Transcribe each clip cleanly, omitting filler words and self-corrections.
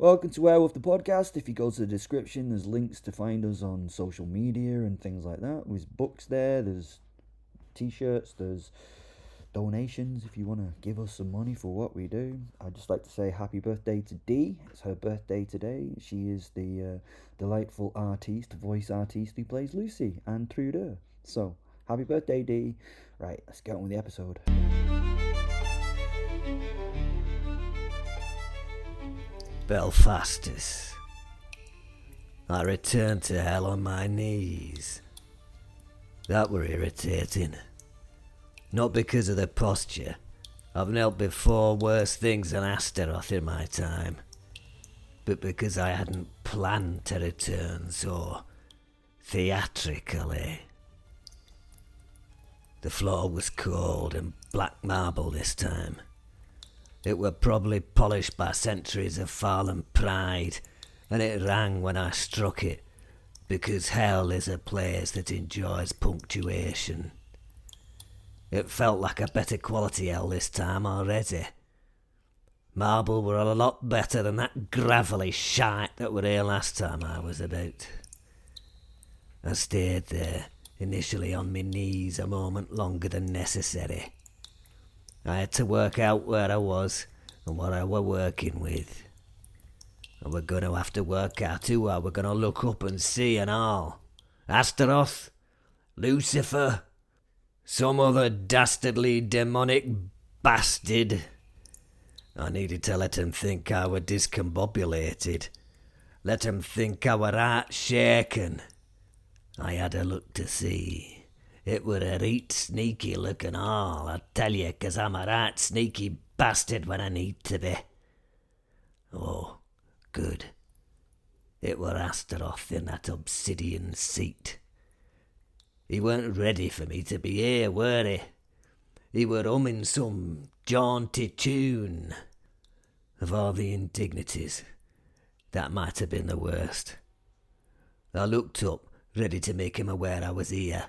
Welcome to Werewolf the podcast. If you go to the description, there's links to find us on social media and things like that. There's books there, there's t-shirts, there's donations if you want to give us some money for what we do. I'd just like to say happy birthday to Dee. It's her birthday today. She is the delightful voice artiste who plays Lucy and Preorder. So, happy birthday, Dee. Right, let's get on with the episode. Belphastus. I returned to hell on my knees. That were irritating. Not because of the posture. I've knelt before worse things than Astaroth in my time. But because I hadn't planned to return so theatrically. The floor was cold and black marble this time. It were probably polished by centuries of fallen pride, and it rang when I struck it, because hell is a place that enjoys punctuation. It felt like a better quality hell this time already. Marble were a lot better than that gravelly shite that were here last time I was about. I stayed there, initially on my knees a moment longer than necessary. I had to work out where I was and what I were working with. I were going to have to work out who I were going to look up and see and all. Astaroth? Lucifer? Some other dastardly demonic bastard? I needed to let him think I were discombobulated. Let him think I were heart shaken. I had a look to see. It were a reet sneaky look and all, I tell ye, 'cause I'm a right sneaky bastard when I need to be. Oh, good. It were Astaroth in that obsidian seat. He weren't ready for me to be here, were he? He were humming some jaunty tune. Of all the indignities, that might have been the worst. I looked up, ready to make him aware I was here.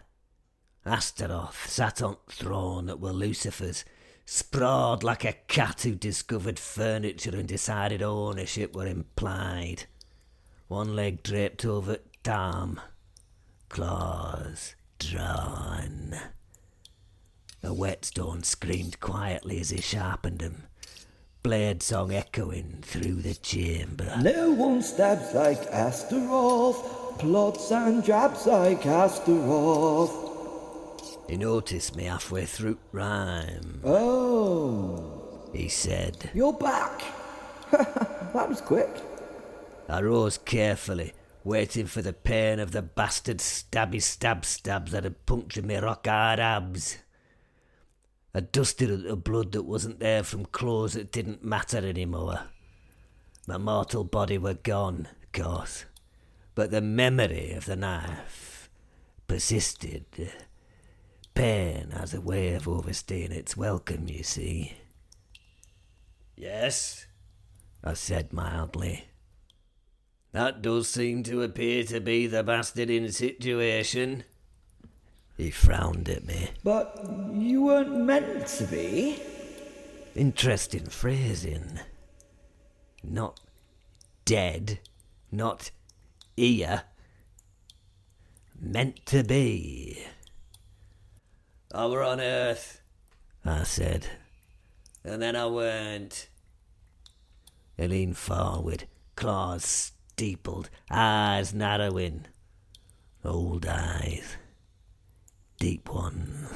Astaroth sat on throne that were Lucifer's, sprawled like a cat who discovered furniture and decided ownership were implied. One leg draped over arm, claws drawn. A whetstone screamed quietly as he sharpened them, blade song echoing through the chamber. No one stabs like Astaroth, plots and jabs like Astaroth. He noticed me halfway through rhyme. Oh, he said. You're back. That was quick. I rose carefully, waiting for the pain of the bastard stabby stabs that had punctured me rock-hard abs. I dusted at the blood that wasn't there from clothes that didn't matter anymore. My mortal body were gone, of course, but the memory of the knife persisted. Pain has a way of overstaying its welcome, you see. Yes, I said mildly. That does seem to appear to be the bastarding situation. He frowned at me. But you weren't meant to be. Interesting phrasing. Not dead, not here. Meant to be. I were on Earth, I said, and then I weren't. He leaned forward, claws steepled, eyes narrowing. Old eyes, deep ones.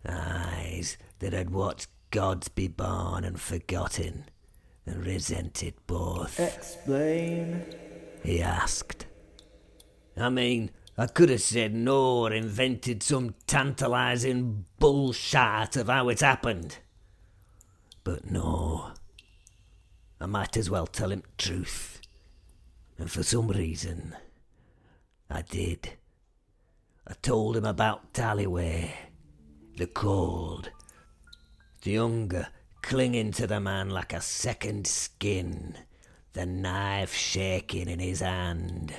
Eyes that had watched gods be born and forgotten, and resented both. Explain, he asked. I mean, I could have said no or invented some tantalising bullshit of how it happened. But no. I might as well tell him the truth. And for some reason, I did. I told him about Tallyway, the cold, the hunger clinging to the man like a second skin, the knife shaking in his hand.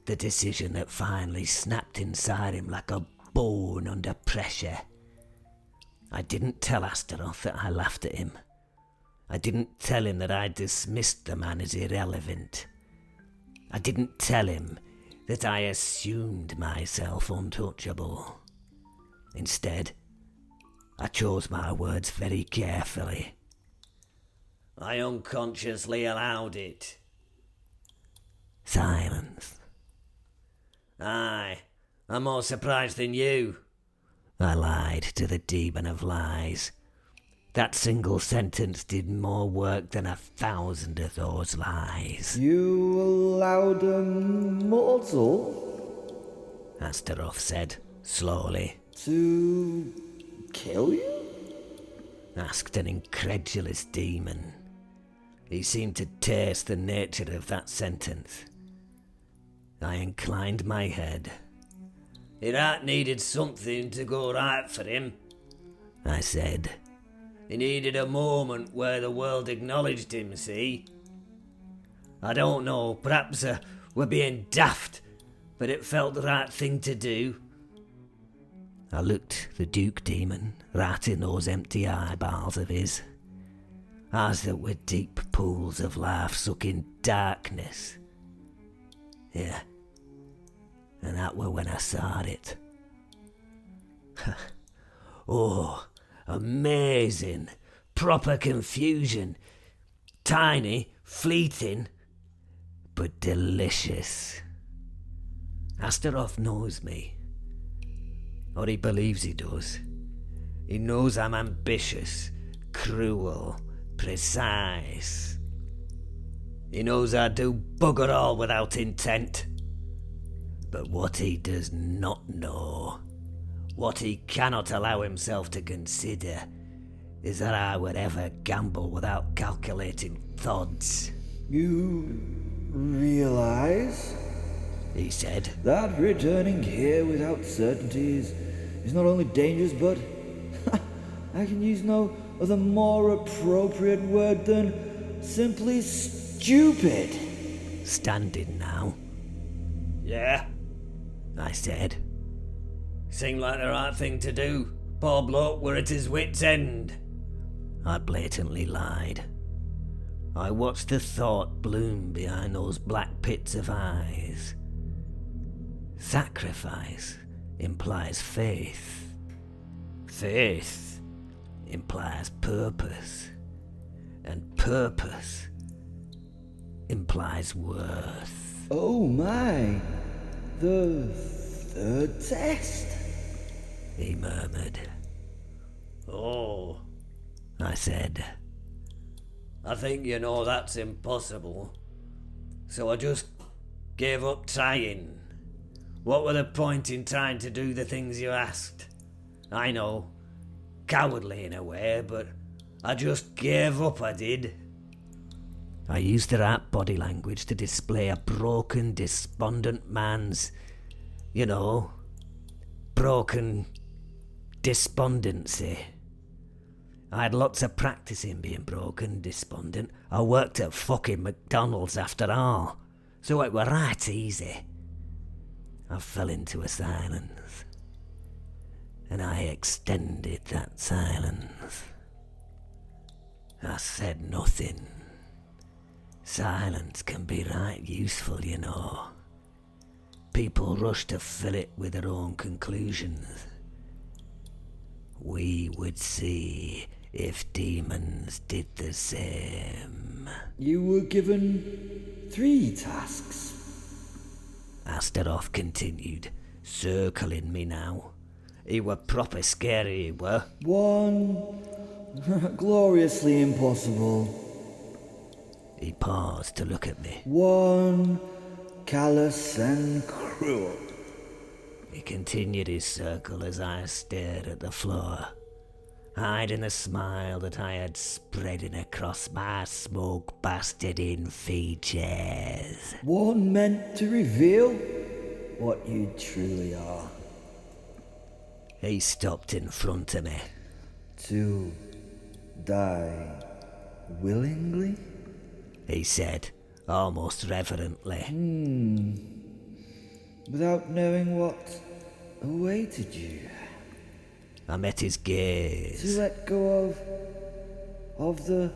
The decision that finally snapped inside him like a bone under pressure. I didn't tell Astaroth that I laughed at him. I didn't tell him that I dismissed the man as irrelevant. I didn't tell him that I assumed myself untouchable. Instead, I chose my words very carefully. I unconsciously allowed it. Silence. Aye, I'm more surprised than you. I lied to the demon of lies. That single sentence did more work than 1,000 of those lies. You allowed a mortal? Astaroth said, slowly. To kill you? Asked an incredulous demon. He seemed to taste the nature of that sentence. I inclined my head. It had needed something to go right for him, I said. He needed a moment where the world acknowledged him, see? I don't know, perhaps we're being daft, but it felt the right thing to do. I looked the Duke Demon right in those empty eyeballs of his, eyes that were deep pools of life-sucking darkness. Yeah, and that were when I saw it. Oh, amazing, proper confusion. Tiny, fleeting, but delicious. Astaroth knows me. Or he believes he does. He knows I'm ambitious, cruel, precise. He knows I do bugger all without intent. But what he does not know, what he cannot allow himself to consider, is that I would ever gamble without calculating thoughts. You realize? He said. That returning here without certainties is not only dangerous, but I can use no other more appropriate word than simply stupid. Standing now. Yeah, I said. Seemed like the right thing to do. Poor bloke were at his wit's end. I blatantly lied. I watched the thought bloom behind those black pits of eyes. Sacrifice implies faith. Faith implies purpose. And purpose implies worth. Oh my, the third test, he murmured. Oh, I said. I think you know that's impossible. So I just gave up trying. What were the point in trying to do the things you asked? I know, cowardly in a way, but I just gave up, I did. I used the right body language to display a broken, despondent man's, broken despondency. I had lots of practice in being broken, despondent. I worked at fucking McDonald's after all, so it were right easy. I fell into a silence, and I extended that silence. I said nothing. Silence can be right useful, you know. People rush to fill it with their own conclusions. We would see if demons did the same. You were given 3 tasks. Astaroth continued, circling me now. He were proper scary, he were. 1 gloriously impossible. He paused to look at me. 1 callous and cruel. He continued his circle as I stared at the floor, hiding the smile that I had spreading across my smoke-bastarding features. 1 meant to reveal what you truly are. He stopped in front of me. To die willingly? He said, almost reverently. Without knowing what awaited you. I met his gaze. To let go of the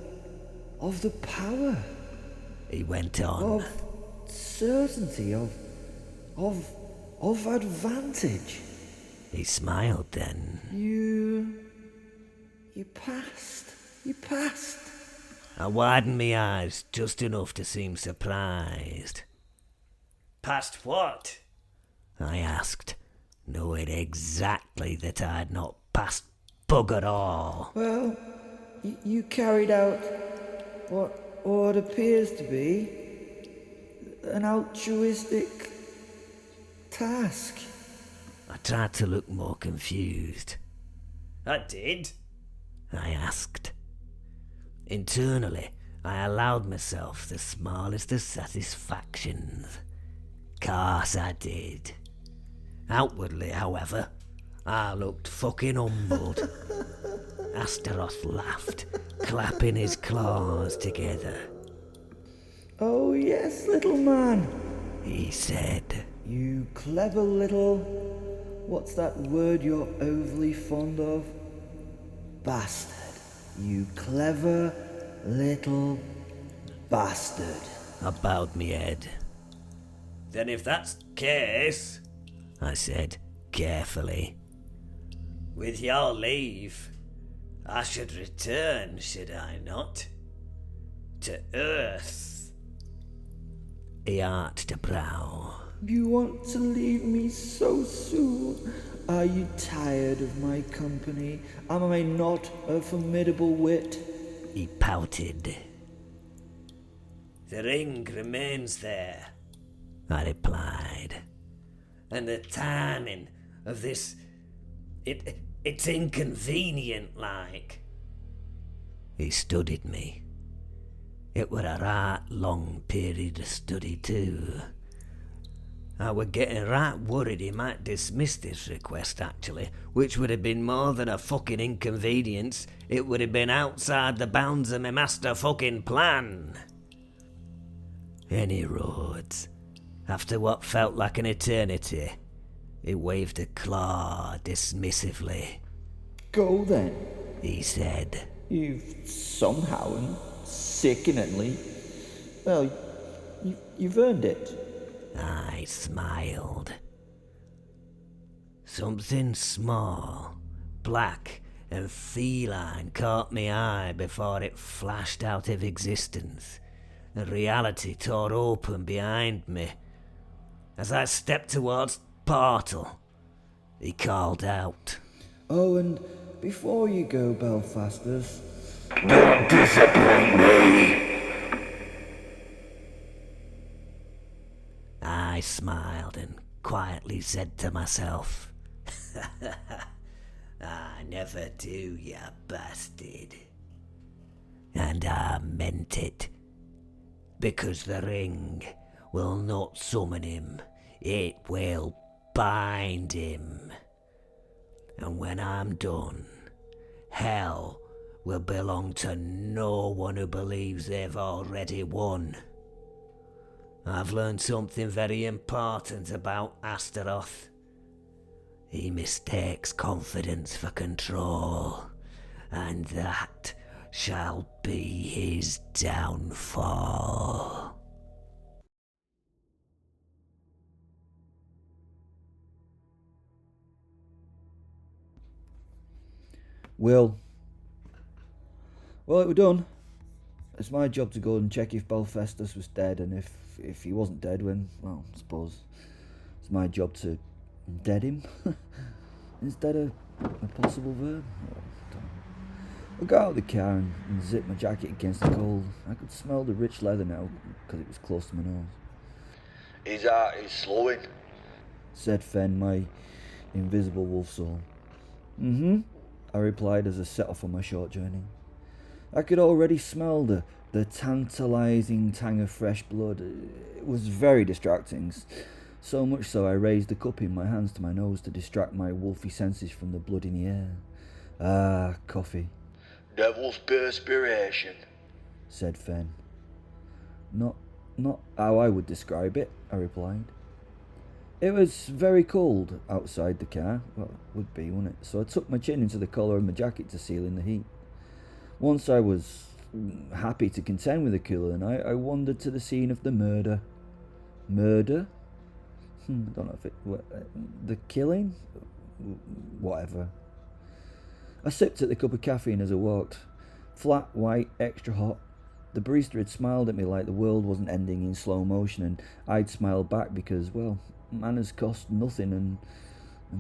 of the power, he went on. of certainty, of advantage. He smiled then. You passed. I widened my eyes just enough to seem surprised. Past what? I asked, knowing exactly that I had not passed bugger all. Well, you carried out what appears to be an altruistic task. I tried to look more confused. I did. I asked. Internally, I allowed myself the smallest of satisfactions. Course I did. Outwardly, however, I looked fucking humbled. Astaroth laughed, clapping his claws together. Oh yes, little man, He said. You clever little... What's that word you're overly fond of? Bastard. You clever little bastard. I bowed my head. Then if that's the case, I said, carefully. with your leave, I should return, should I not? To Earth. He arched a brow. You want to leave me so soon? Are you tired of my company? Am I not a formidable wit? He pouted. The ring remains there, I replied. and the timing of this, it's inconvenient like. He studied me. It were a right long period of study too. I were getting right worried he might dismiss this request actually, which would have been more than a fucking inconvenience. It would have been outside the bounds of my master fucking plan. Any roads, after what felt like an eternity, he waved a claw dismissively. Go then. He said. You've somehow and sickeningly... Well, you've earned it. I smiled. Something small, black and feline caught my eye before it flashed out of existence, and reality tore open behind me. As I stepped towards the portal, he called out. Oh, and before you go, Belphastus... Don't disappoint me. I smiled and quietly said to myself, I never do, you bastard. And I meant it. Because the ring will not summon him, it will bind him. And when I'm done, hell will belong to no one who believes they've already won. I've learned something very important about Astaroth. He mistakes confidence for control, and that shall be his downfall. Well, it was done. It's my job to go and check if Belphastus was dead, and if he wasn't dead, I suppose it's my job to dead him. Is that a possible verb? I got out of the car and zipped my jacket against the cold. I could smell the rich leather now, because it was close to my nose. His heart is slowing. Said Fen, my invisible wolf soul. I replied as I set off on my short journey. I could already smell the tantalising tang of fresh blood. It was very distracting, so much so I raised the cup in my hands to my nose to distract my wolfy senses from the blood in the air. Ah, coffee. Devil's perspiration. Said Fen. Not how I would describe it, I replied. It was very cold outside the car. Well, it would be, wouldn't it? So I tucked my chin into the collar of my jacket to seal in the heat. Once I was happy to contend with the killer, and I wandered to the scene of the murder. Murder? I don't know if the killing? Whatever. I sipped at the cup of caffeine as I walked. Flat, white, extra hot. The barista had smiled at me like the world wasn't ending in slow motion, and I'd smiled back because, well, manners cost nothing and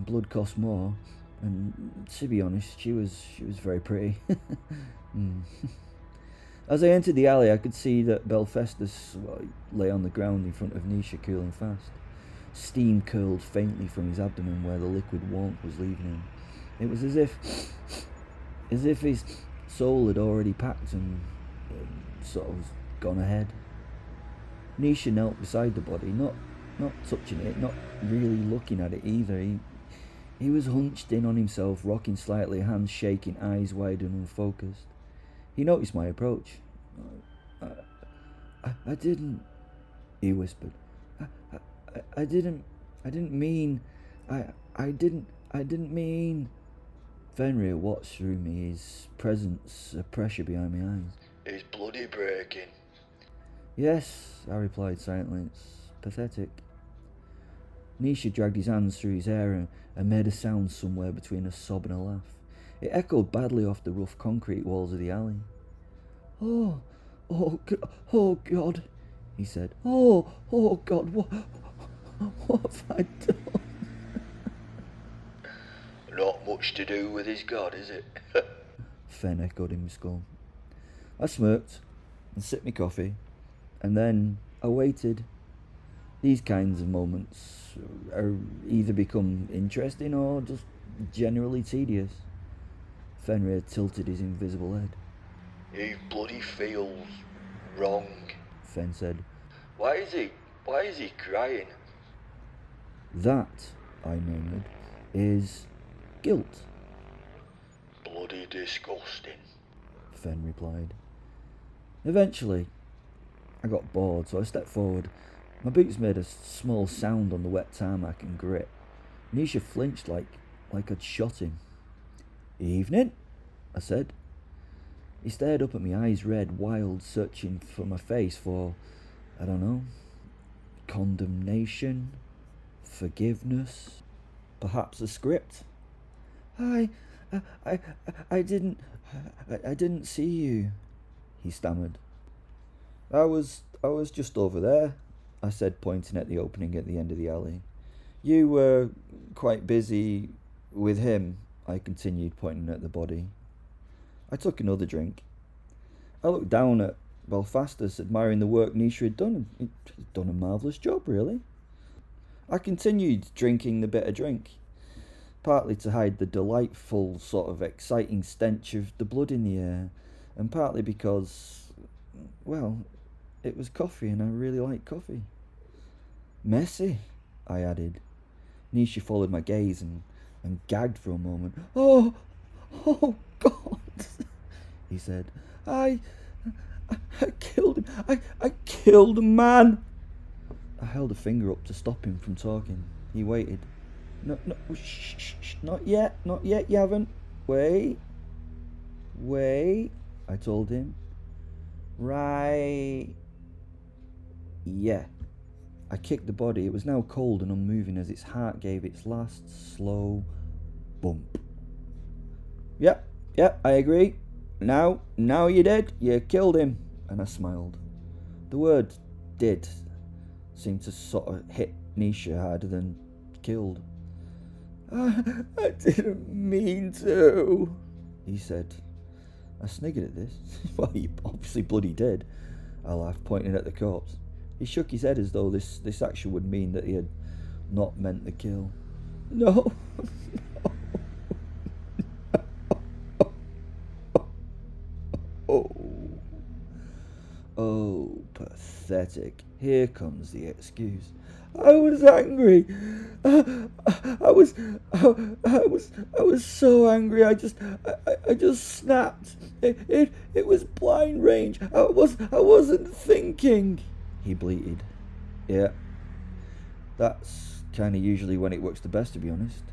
blood cost more. And to be honest, she was very pretty. As I entered the alley, I could see that Belphastus lay on the ground in front of Nisha, cooling fast. Steam curled faintly from his abdomen where the liquid warmth was leaving him. It was as if his soul had already packed and sort of gone ahead. Nisha knelt beside the body, not touching it, not really looking at it either. He was hunched in on himself, rocking slightly, hands shaking, eyes wide and unfocused. He noticed my approach. I didn't, he whispered. I didn't mean, I didn't mean. Fenrir watched through me, his presence a pressure behind my eyes. It's bloody breaking. Yes, I replied silently. It's pathetic. Nisha dragged his hands through his hair and made a sound somewhere between a sob and a laugh. It echoed badly off the rough concrete walls of the alley. Oh God, he said. Oh God, what have I done? Not much to do with his god, is it? Fen echoed in my skull. I smirked and sipped my coffee, and then I waited. These kinds of moments are either become interesting or just generally tedious. Fenrir tilted his invisible head. He bloody feels wrong, Fen said. Why is he crying? That, I murmured, is guilt. Bloody disgusting, Fen replied. Eventually, I got bored, so I stepped forward. My boots made a small sound on the wet tarmac and grit. Nisha flinched like I'd shot him. Evening, I said. He stared up at me, eyes red, wild, searching for my face for, I don't know, condemnation, forgiveness, perhaps a script. I didn't see you, he stammered. I was just over there, I said, pointing at the opening at the end of the alley. You were quite busy with him, I continued, pointing at the body. I took another drink. I looked down at Belphastus, admiring the work Nisha had done. He'd done a marvellous job, really. I continued drinking the bitter drink, partly to hide the delightful, sort of exciting stench of the blood in the air, and partly because, well, it was coffee and I really like coffee. Messy, I added. Nisha followed my gaze and gagged for a moment. Oh God, he said. I killed him. I killed a man. I held a finger up to stop him from talking. He waited. No, shh, not yet, you haven't. Wait, I told him. Right. Yeah. I kicked the body. It was now cold and unmoving as its heart gave its last slow bump. Yep, I agree. Now you did. You killed him. And I smiled. The word did seemed to sort of hit Nisha harder than killed. I didn't mean to, he said. I sniggered at this. Well, you obviously bloody did, I laughed, pointing at the corpse. He shook his head as though this action would mean that he had not meant the kill. No. Oh, pathetic. Here comes the excuse. I was angry. I was so angry. I just snapped. It was blind range. I wasn't thinking, he bleated. Yeah. That's kind of usually when it works the best, to be honest.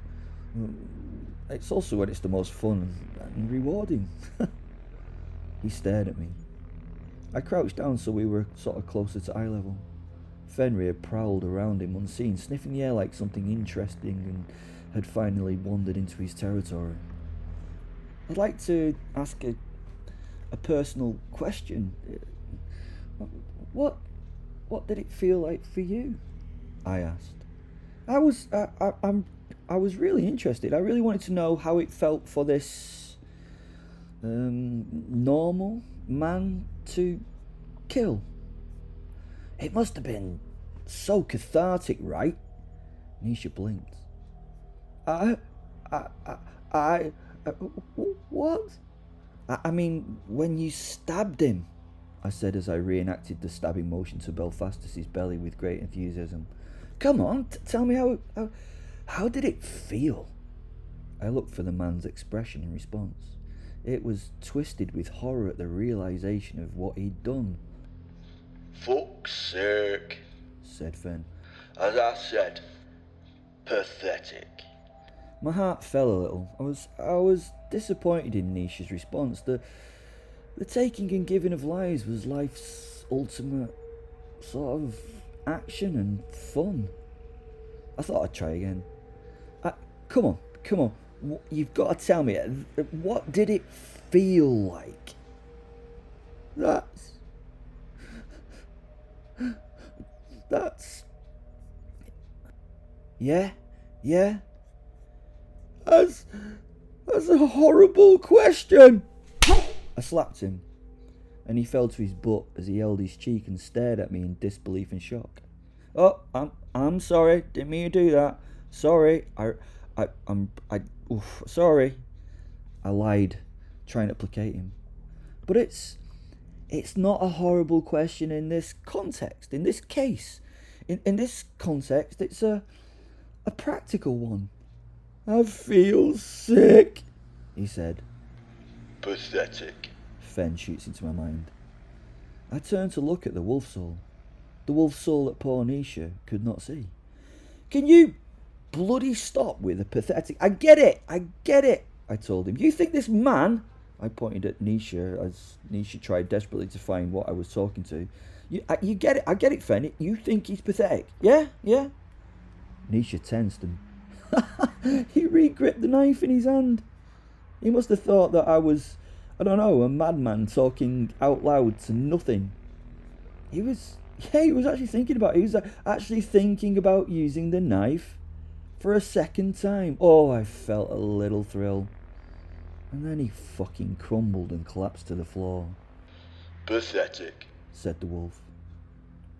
It's also when it's the most fun and rewarding. He stared at me, I crouched down so we were sort of closer to eye level. Fenrir prowled around him unseen, sniffing the air like something interesting and had finally wandered into his territory. I'd like to ask a personal question. What did it feel like for you? I asked. I was really interested. I really wanted to know how it felt for this normal man to kill. It must have been so cathartic, right? Nisha blinked. What? I mean, when you stabbed him, I said as I reenacted the stabbing motion to Belphastus' belly with great enthusiasm. Come on, tell me how did it feel? I looked for the man's expression in response. It was twisted with horror at the realization of what he'd done. Fuck's sake, said Fen. As I said, pathetic. My heart fell a little. I was disappointed in Nisha's response. The taking and giving of lives was life's ultimate sort of action and fun. I thought I'd try again. Come on. You've got to tell me, what did it feel like? That's... Yeah? That's a horrible question. I slapped him, and he fell to his butt as he held his cheek and stared at me in disbelief and shock. Oh, I'm sorry. Didn't mean to do that. Sorry. Sorry. I lied, trying to placate him. But it's not a horrible question in this context, in this case. In this context, it's a practical one. I feel sick, he said. Pathetic. Fen shoots into my mind. I turned to look at the wolf soul. The wolf soul that poor Nisha could not see. Can you bloody stop with the pathetic... I get it, I told him. You think this man... I pointed at Nisha as Nisha tried desperately to find what I was talking to. You get it, I get it, Fen. You think he's pathetic. Yeah? Nisha tensed and... he re-gripped the knife in his hand. He must have thought that I was, I don't know, a madman talking out loud to nothing. He was actually thinking about it. He was actually thinking about using the knife for a second time. Oh, I felt a little thrill. And then he fucking crumbled and collapsed to the floor. Pathetic, said the wolf.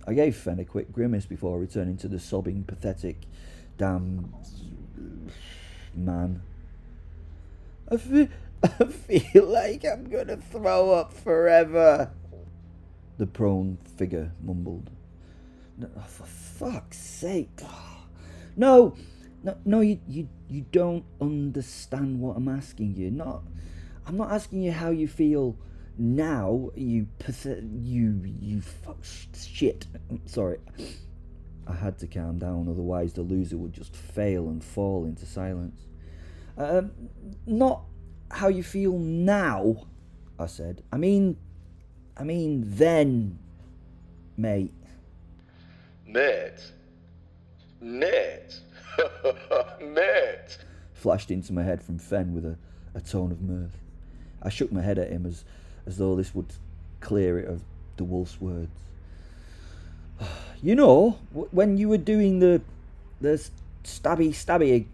I gave Fen a quick grimace before returning to the sobbing, pathetic, damn man. I feel like I'm gonna throw up forever, the prone figure mumbled. No, for fuck's sake. No, you don't understand what I'm asking you. I'm not asking you how you feel now, you fuck shit. Sorry. I had to calm down, otherwise the loser would just fail and fall into silence. Not how you feel now, I said. I mean then, mate. Mate? Mate? Mate? Flashed into my head from Fen with a tone of mirth. I shook my head at him as though this would clear it of the wolf's words. You know, when you were doing the stabby,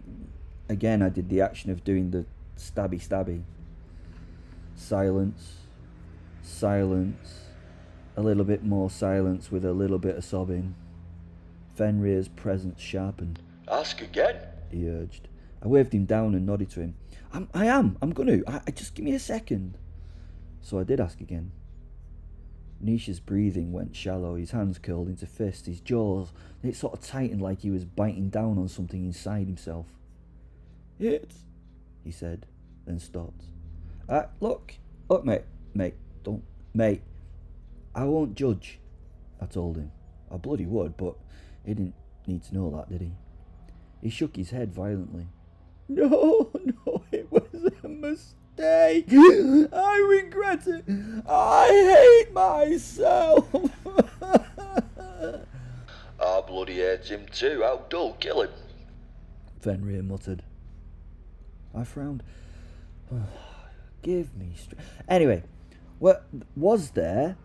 again I did the action of doing the stabby. Silence, a little bit more silence with a little bit of sobbing. Fenrir's presence sharpened. Ask again, he urged. I waved him down and nodded to him. I'm gonna. Just give me a second. So I did ask again. Nisha's breathing went shallow, his hands curled into fists, his jaws, it sort of tightened like he was biting down on something inside himself. It's... he said, then stopped. Look, mate, I won't judge, I told him. I bloody would, but he didn't need to know that, did he? He shook his head violently. No, it was a mistake. I regret it. I hate myself. I bloody hate him too. How dull, kill him. Fenrir muttered. I frowned. Give me strength. Anyway, what was there?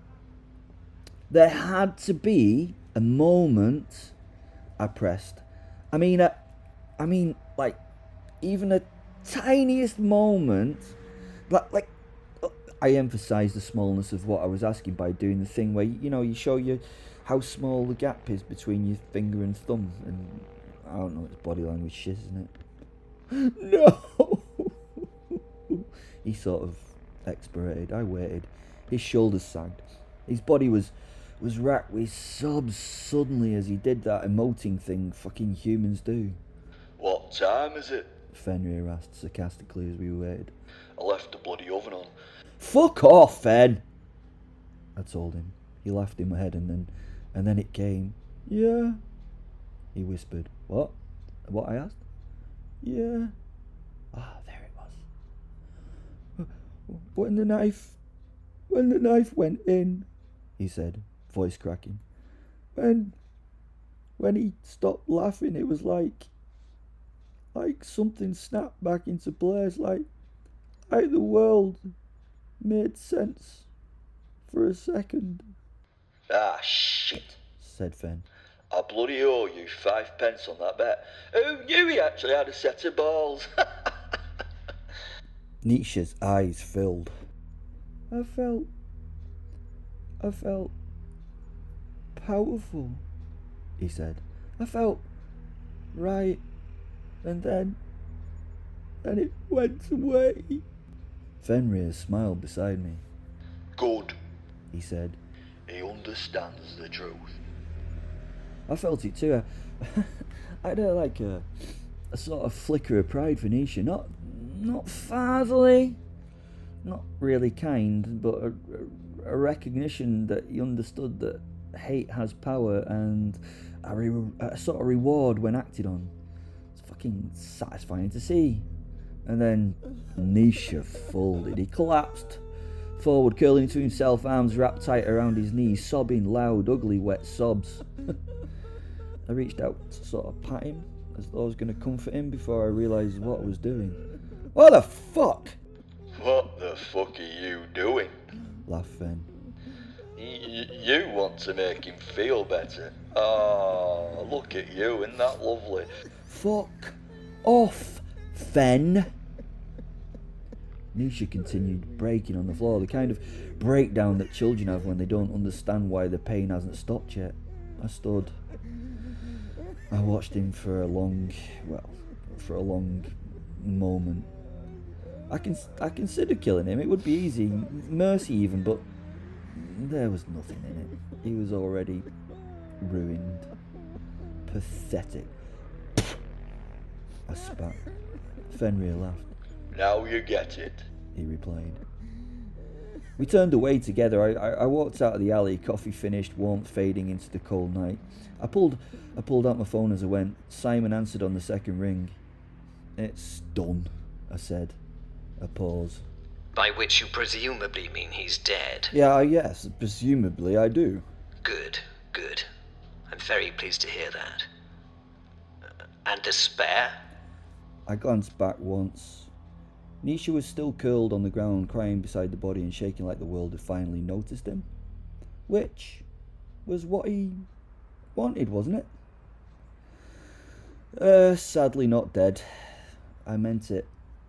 There had to be a moment. I pressed. I mean, like, even a tiniest moment. Like, I emphasised the smallness of what I was asking by doing the thing where you show you how small the gap is between your finger and thumb, and I don't know, it's body language shit, isn't it? No. He sort of expirated. I waited. His shoulders sagged. His body was racked with sobs suddenly as he did that emoting thing fucking humans do. What time is it? Fenrir asked sarcastically as we waited. I left the bloody oven on. Fuck off, Fen! I told him. He laughed in my head and then it came. Yeah. He whispered. What? What I asked? Yeah. Ah, there it was. When the knife went in, he said, voice cracking. When he stopped laughing, it was like something snapped back into place, like the world made sense for a second. Ah, shit, said Fen. I bloody owe you 5 pence on that bet. Who knew he actually had a set of balls? Nietzsche's eyes filled. I felt powerful, he said. I felt right, and then it went away. Fenrir smiled beside me. Good, he said. He understands the truth. I felt it too. I had a sort of flicker of pride for Nisha. Not fatherly, not really kind, but a recognition that he understood that hate has power and a sort of reward when acted on. It's fucking satisfying to see. And then Nisha folded. He collapsed forward, curling into himself, arms wrapped tight around his knees, sobbing loud, ugly, wet sobs. I reached out to sort of pat him, as though I was going to comfort him before I realised what I was doing. What the fuck? What the fuck are you doing? Laughed Fen. You want to make him feel better. Oh, look at you, isn't that lovely? Fuck off, Fen. Nisha continued breaking on the floor, the kind of breakdown that children have when they don't understand why the pain hasn't stopped yet. I stood. I watched him for a long moment. I considered killing him. It would be easy, mercy even, but there was nothing in it. He was already ruined. Pathetic. I spat. Fenrir laughed. Now you get it, he replied. We turned away together. I walked out of the alley, coffee finished, warmth fading into the cold night. I pulled out my phone as I went. Simon answered on the second ring. It's done, I said. A pause. By which you presumably mean he's dead. Yeah, yes, presumably I do. Good. I'm very pleased to hear that. And despair? I glanced back once. Nisha was still curled on the ground, crying beside the body and shaking like the world had finally noticed him. Which was what he wanted, wasn't it? Sadly not dead. I meant it.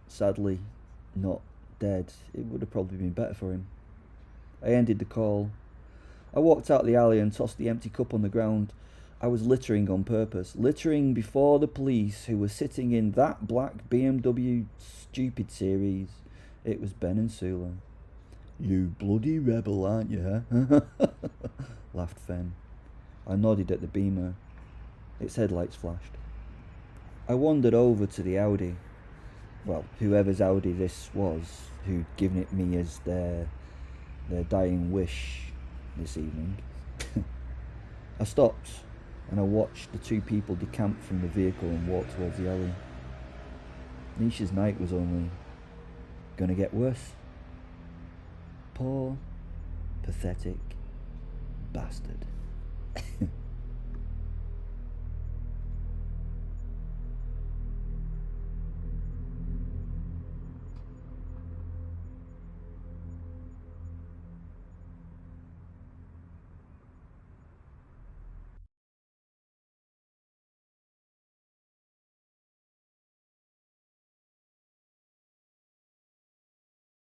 Sadly not dead. It would have probably been better for him. I ended the call. I walked out the alley and tossed the empty cup on the ground. I was littering on purpose. Littering before the police who were sitting in that black BMW stupid series. It was Ben and Sula. You bloody rebel, aren't you, huh? Laughed Fen. I nodded at the Beamer. Its headlights flashed. I wandered over to the Audi. Well, whoever's Audi this was, who'd given it me as their dying wish this evening. I stopped and I watched the two people decamp from the vehicle and walk towards the alley. Nisha's night was only Gonna get worse. Poor, pathetic bastard.